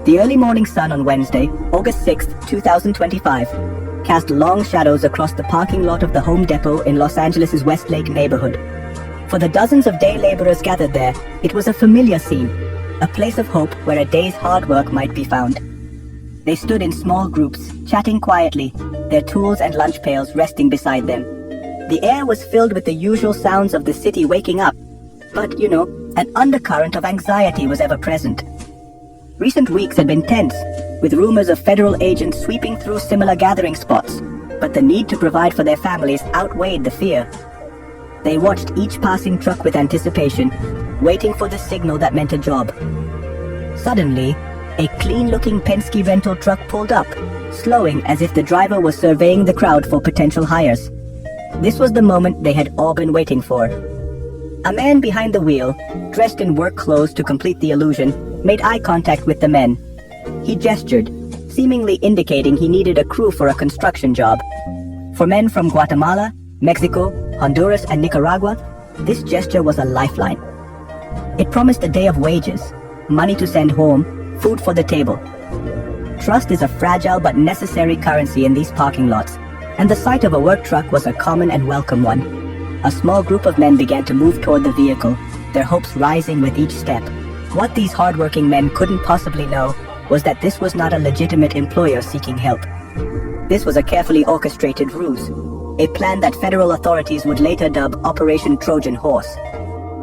The early morning sun on Wednesday, August 6, 2025, cast long shadows across the parking lot of the Home Depot in Los Angeles' Westlake neighborhood. For the dozens of day laborers gathered there, it was a familiar scene, a place of hope where a day's hard work might be found. They stood in small groups, chatting quietly, their tools and lunch pails resting beside them. The air was filled with the usual sounds of the city waking up, but, an undercurrent of anxiety was ever present. Recent weeks had been tense, with rumors of federal agents sweeping through similar gathering spots, but the need to provide for their families outweighed the fear. They watched each passing truck with anticipation, waiting for the signal that meant a job. Suddenly, a clean-looking Penske rental truck pulled up, slowing as if the driver was surveying the crowd for potential hires. This was the moment they had all been waiting for. A man behind the wheel, dressed in work clothes to complete the illusion, made eye contact with the men. He gestured, seemingly indicating he needed a crew for a construction job. For men from Guatemala, Mexico, Honduras, and Nicaragua, this gesture was a lifeline. It promised a day of wages, money to send home, food for the table. Trust is a fragile but necessary currency in these parking lots, and the sight of a work truck was a common and welcome one. A small group of men began to move toward the vehicle, their hopes rising with each step. What these hardworking men couldn't possibly know was that this was not a legitimate employer seeking help. This was a carefully orchestrated ruse, a plan that federal authorities would later dub Operation Trojan Horse.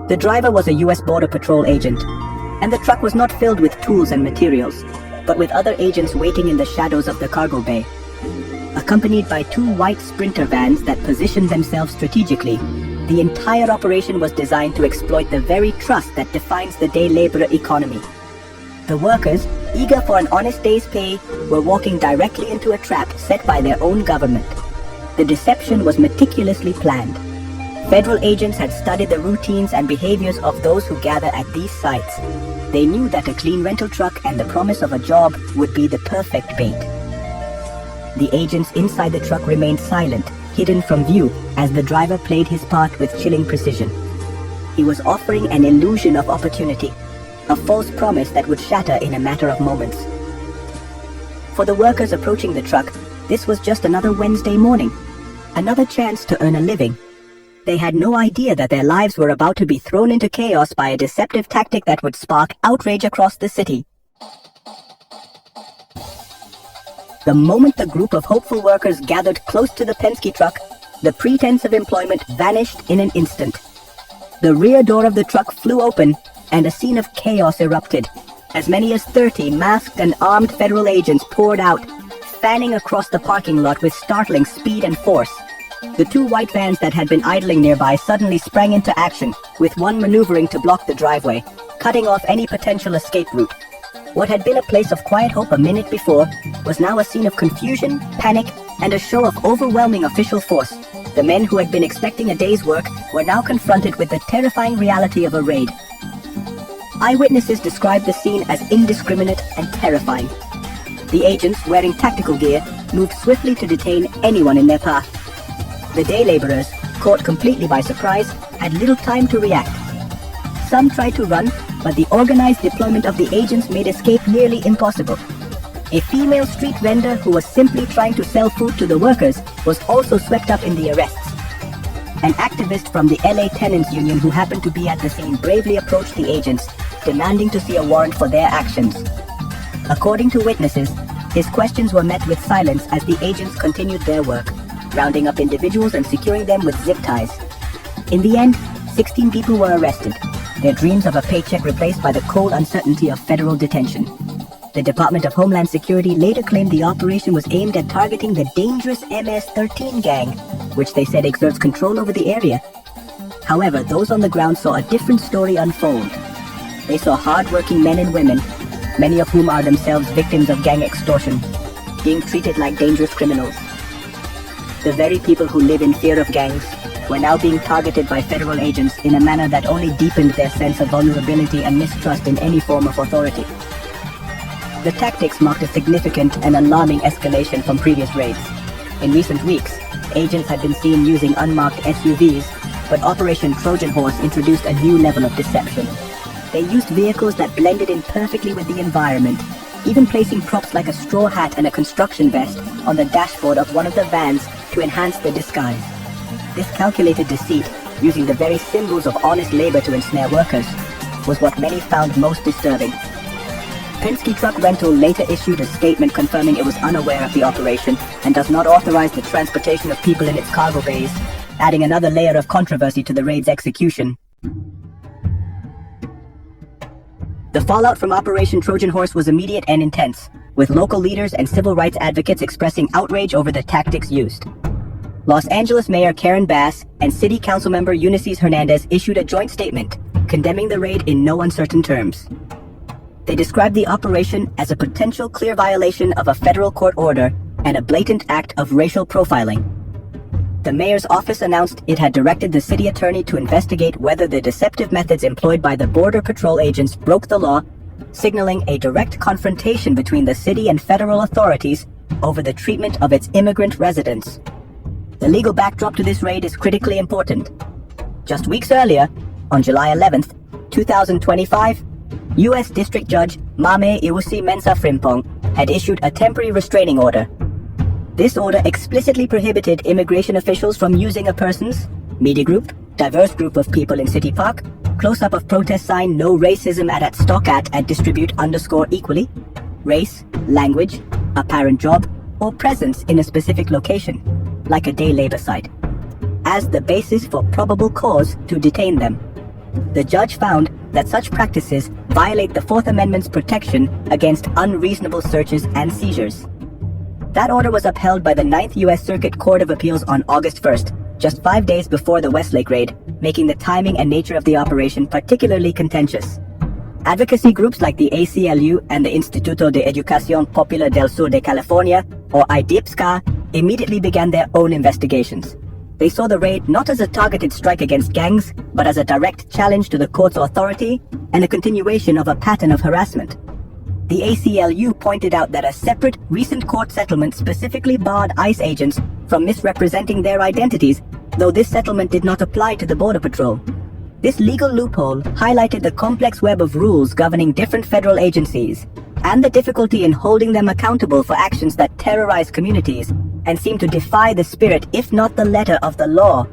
The driver was a U.S. Border Patrol agent, and the truck was not filled with tools and materials, but with other agents waiting in the shadows of the cargo bay. Accompanied by two white Sprinter vans that positioned themselves strategically, the entire operation was designed to exploit the very trust that defines the day laborer economy. The workers, eager for an honest day's pay, were walking directly into a trap set by their own government. The deception was meticulously planned. Federal agents had studied the routines and behaviors of those who gather at these sites. They knew that a clean rental truck and the promise of a job would be the perfect bait. The agents inside the truck remained silent, hidden from view, as the driver played his part with chilling precision. He was offering an illusion of opportunity, a false promise that would shatter in a matter of moments. For the workers approaching the truck, this was just another Wednesday morning, another chance to earn a living. They had no idea that their lives were about to be thrown into chaos by a deceptive tactic that would spark outrage across the city. The moment the group of hopeful workers gathered close to the Penske truck, the pretense of employment vanished in an instant. The rear door of the truck flew open, and a scene of chaos erupted. As many as 30 masked and armed federal agents poured out, fanning across the parking lot with startling speed and force. The two white vans that had been idling nearby suddenly sprang into action, with one maneuvering to block the driveway, cutting off any potential escape route. What had been a place of quiet hope a minute before was now a scene of confusion, panic, and a show of overwhelming official force. The men who had been expecting a day's work were now confronted with the terrifying reality of a raid. Eyewitnesses described the scene as indiscriminate and terrifying. The agents, wearing tactical gear, moved swiftly to detain anyone in their path. The day laborers, caught completely by surprise, had little time to react. Some tried to run, but the organized deployment of the agents made escape nearly impossible. A female street vendor who was simply trying to sell food to the workers was also swept up in the arrests. An activist from the LA Tenants Union who happened to be at the scene bravely approached the agents, demanding to see a warrant for their actions. According to witnesses, his questions were met with silence as the agents continued their work, rounding up individuals and securing them with zip ties. In the end, 16 people were arrested, their dreams of a paycheck replaced by the cold uncertainty of federal detention. The Department of Homeland Security later claimed the operation was aimed at targeting the dangerous MS-13 gang, which they said exerts control over the area. However, those on the ground saw a different story unfold. They saw hard-working men and women, many of whom are themselves victims of gang extortion, being treated like dangerous criminals. The very people who live in fear of gangs were now being targeted by federal agents in a manner that only deepened their sense of vulnerability and mistrust in any form of authority. The tactics marked a significant and alarming escalation from previous raids. In recent weeks, agents had been seen using unmarked SUVs, but Operation Trojan Horse introduced a new level of deception. They used vehicles that blended in perfectly with the environment, even placing props like a straw hat and a construction vest on the dashboard of one of the vans to enhance the disguise. This calculated deceit, using the very symbols of honest labor to ensnare workers, was what many found most disturbing. Penske Truck Rental later issued a statement confirming it was unaware of the operation and does not authorize the transportation of people in its cargo bays, adding another layer of controversy to the raid's execution. The fallout from Operation Trojan Horse was immediate and intense, with local leaders and civil rights advocates expressing outrage over the tactics used. Los Angeles Mayor Karen Bass and City Council member Ulises Hernandez issued a joint statement, condemning the raid in no uncertain terms. They described the operation as a potential clear violation of a federal court order and a blatant act of racial profiling. The mayor's office announced it had directed the city attorney to investigate whether the deceptive methods employed by the Border Patrol agents broke the law, signaling a direct confrontation between the city and federal authorities over the treatment of its immigrant residents. The legal backdrop to this raid is critically important. Just weeks earlier, on July 11th, 2025, U.S. District Judge Mame Iwusi Mensah Frimpong had issued a temporary restraining order. This order explicitly prohibited immigration officials from using a person's media group, diverse group of people in City Park, close-up of protest sign no racism at stock at distribute _equally, race, language, apparent job, or presence in a specific location, like a day labor site, as the basis for probable cause to detain them. The judge found that such practices violate the Fourth Amendment's protection against unreasonable searches and seizures. That order was upheld by the Ninth U.S. Circuit Court of Appeals on August 1st, just 5 days before the Westlake raid, making the timing and nature of the operation particularly contentious. Advocacy groups like the ACLU and the Instituto de Educación Popular del Sur de California, or IDIPSCA, immediately began their own investigations. They saw the raid not as a targeted strike against gangs, but as a direct challenge to the court's authority and a continuation of a pattern of harassment. The ACLU pointed out that a separate recent court settlement specifically barred ICE agents from misrepresenting their identities, though this settlement did not apply to the Border Patrol. This legal loophole highlighted the complex web of rules governing different federal agencies and the difficulty in holding them accountable for actions that terrorize communities and seem to defy the spirit, if not the letter, of the law.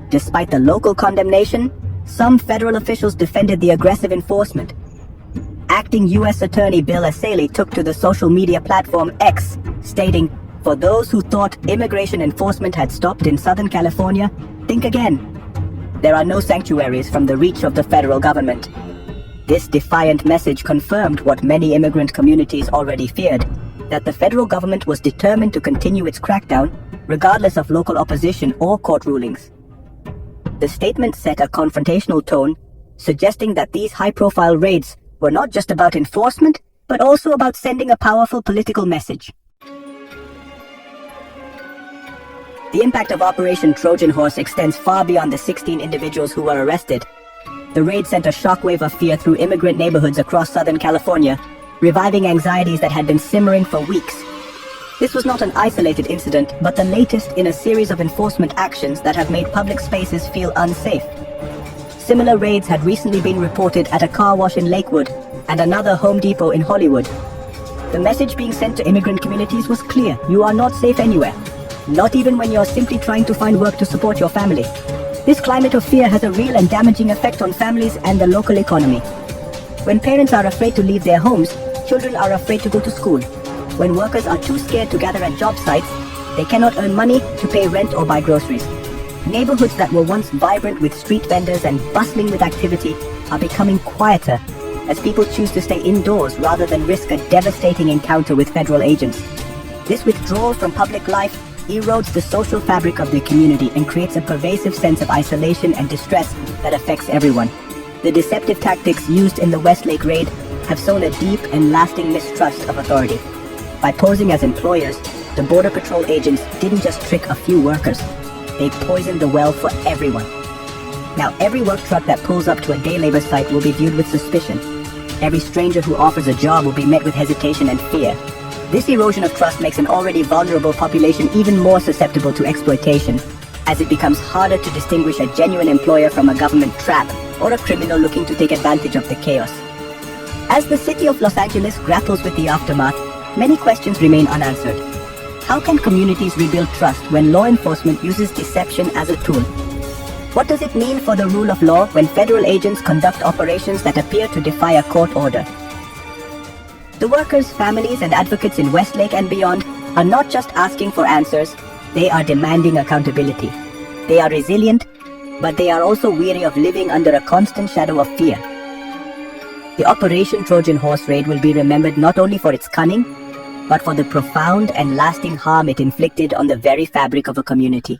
Despite the local condemnation, some federal officials defended the aggressive enforcement. Acting U.S. Attorney Bill Asaley took to the social media platform X, stating, "For those who thought immigration enforcement had stopped in Southern California, think again. There are no sanctuaries from the reach of the federal government." This defiant message confirmed what many immigrant communities already feared, that the federal government was determined to continue its crackdown, regardless of local opposition or court rulings. The statement set a confrontational tone, suggesting that these high-profile raids were not just about enforcement, but also about sending a powerful political message. The impact of Operation Trojan Horse extends far beyond the 16 individuals who were arrested. The raid sent a shockwave of fear through immigrant neighborhoods across Southern California, reviving anxieties that had been simmering for weeks. This was not an isolated incident, but the latest in a series of enforcement actions that have made public spaces feel unsafe. Similar raids had recently been reported at a car wash in Lakewood and another Home Depot in Hollywood. The message being sent to immigrant communities was clear: you are not safe anywhere, not even when you're simply trying to find work to support your family. This climate of fear has a real and damaging effect on families and the local economy. When parents are afraid to leave their homes, children are afraid to go to school. When workers are too scared to gather at job sites, they cannot earn money to pay rent or buy groceries. Neighborhoods that were once vibrant with street vendors and bustling with activity are becoming quieter as people choose to stay indoors rather than risk a devastating encounter with federal agents. This withdrawal from public life erodes the social fabric of the community and creates a pervasive sense of isolation and distress that affects everyone. The deceptive tactics used in the Westlake raid have sown a deep and lasting mistrust of authority. By posing as employers, the Border Patrol agents didn't just trick a few workers. They poisoned the well for everyone. Now, every work truck that pulls up to a day labor site will be viewed with suspicion. Every stranger who offers a job will be met with hesitation and fear. This erosion of trust makes an already vulnerable population even more susceptible to exploitation, as it becomes harder to distinguish a genuine employer from a government trap or a criminal looking to take advantage of the chaos. As the city of Los Angeles grapples with the aftermath, many questions remain unanswered. How can communities rebuild trust when law enforcement uses deception as a tool? What does it mean for the rule of law when federal agents conduct operations that appear to defy a court order? The workers, families, and advocates in Westlake and beyond are not just asking for answers, they are demanding accountability. They are resilient, but they are also weary of living under a constant shadow of fear. The Operation Trojan Horse raid will be remembered not only for its cunning, but for the profound and lasting harm it inflicted on the very fabric of a community.